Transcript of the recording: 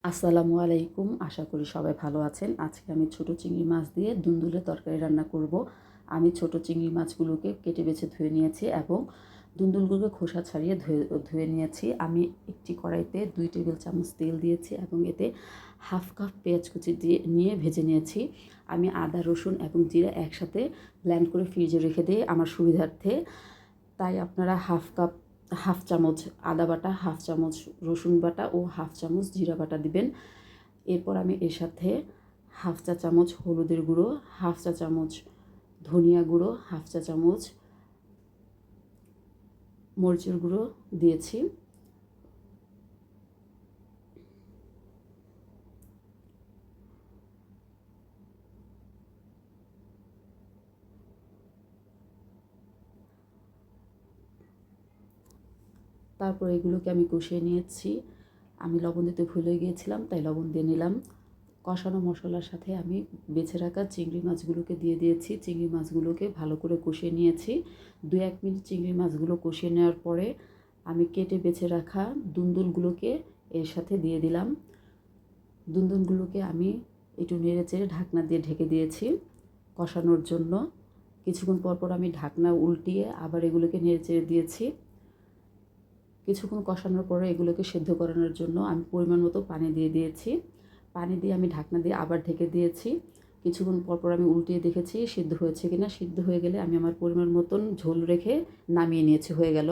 আসসালামু আলাইকুম। আশা করি সবাই ভালো আছেন। আজকে আমি ছোট চিংড়ি মাছ দিয়ে দুন্দুলের তরকারি রান্না করব। আমি ছোট চিংড়ি মাছগুলোকে কেটে বেছে ধুয়ে নিয়েছি এবং দুন্দুলগুলোকে খোসা ছাড়িয়ে ধুয়ে নিয়েছি। আমি একটি কড়াইতে 2 টেবিল চামচ তেল দিয়েছি এবং এতে হাফ কাপ পেঁয়াজ কুচি নিয়ে ভেজে নিয়েছি। আমি আদা, রসুন এবং জিরা একসাথে ব্লেন্ড করে ফ্রিজে রেখে দিই আমার সুবিধার্থে। তাই আপনারা হাফ চামচ আদা বাটা, হাফ চামচ রসুন বাটা ও হাফ চামচ জিরা বাটা দিবেন। এরপর আমি এর সাথে হাফ চা চামচ হলুদের গুঁড়ো, হাফ চা চামচ ধনিয়া গুঁড়ো, হাফ চা চামচ মরিচের গুঁড়ো দিয়েছি। তারপর এগুলোকে আমি কষিয়ে নিয়েছি। আমি লবণ দিতে ভুলে গিয়েছিলাম, তাই লবণ দিয়ে নিলাম। কষানো মশলার সাথে আমি বেছে রাখা চিংড়ি মাছগুলোকে দিয়ে দিয়েছি। চিংড়ি মাছগুলোকে ভালো করে কষিয়ে নিয়েছি। 2-1 মিনিট চিংড়ি মাছগুলো কষিয়ে নেওয়ার পরে আমি কেটে বেছে রাখা দুন্দুলগুলোকে এর সাথে দিয়ে দিলাম। দুন্দুলগুলোকে আমি একটু নেড়েচেড়ে ঢাকনা দিয়ে ঢেকে দিয়েছি কষানোর জন্য। কিছুক্ষণ পর আমি ঢাকনা উল্টিয়ে আবার এগুলোকে নেড়েচেড়ে দিয়েছি। কিছুক্ষণ কষানোর পরে এগুলোকে সেদ্ধ করানোর জন্য আমি পরিমাণ মতো পানি দিয়ে দিয়েছি। পানি দিয়ে আমি ঢাকনা দিয়ে আবার ঢেকে দিয়েছি। কিছুক্ষণ পর আমি উল্টিয়ে দেখেছি সিদ্ধ হয়েছে কিনা। সিদ্ধ হয়ে গেলে আমি আমার পরিমাণ মতন ঝোল রেখে নামিয়ে নিয়েছি। হয়ে গেল।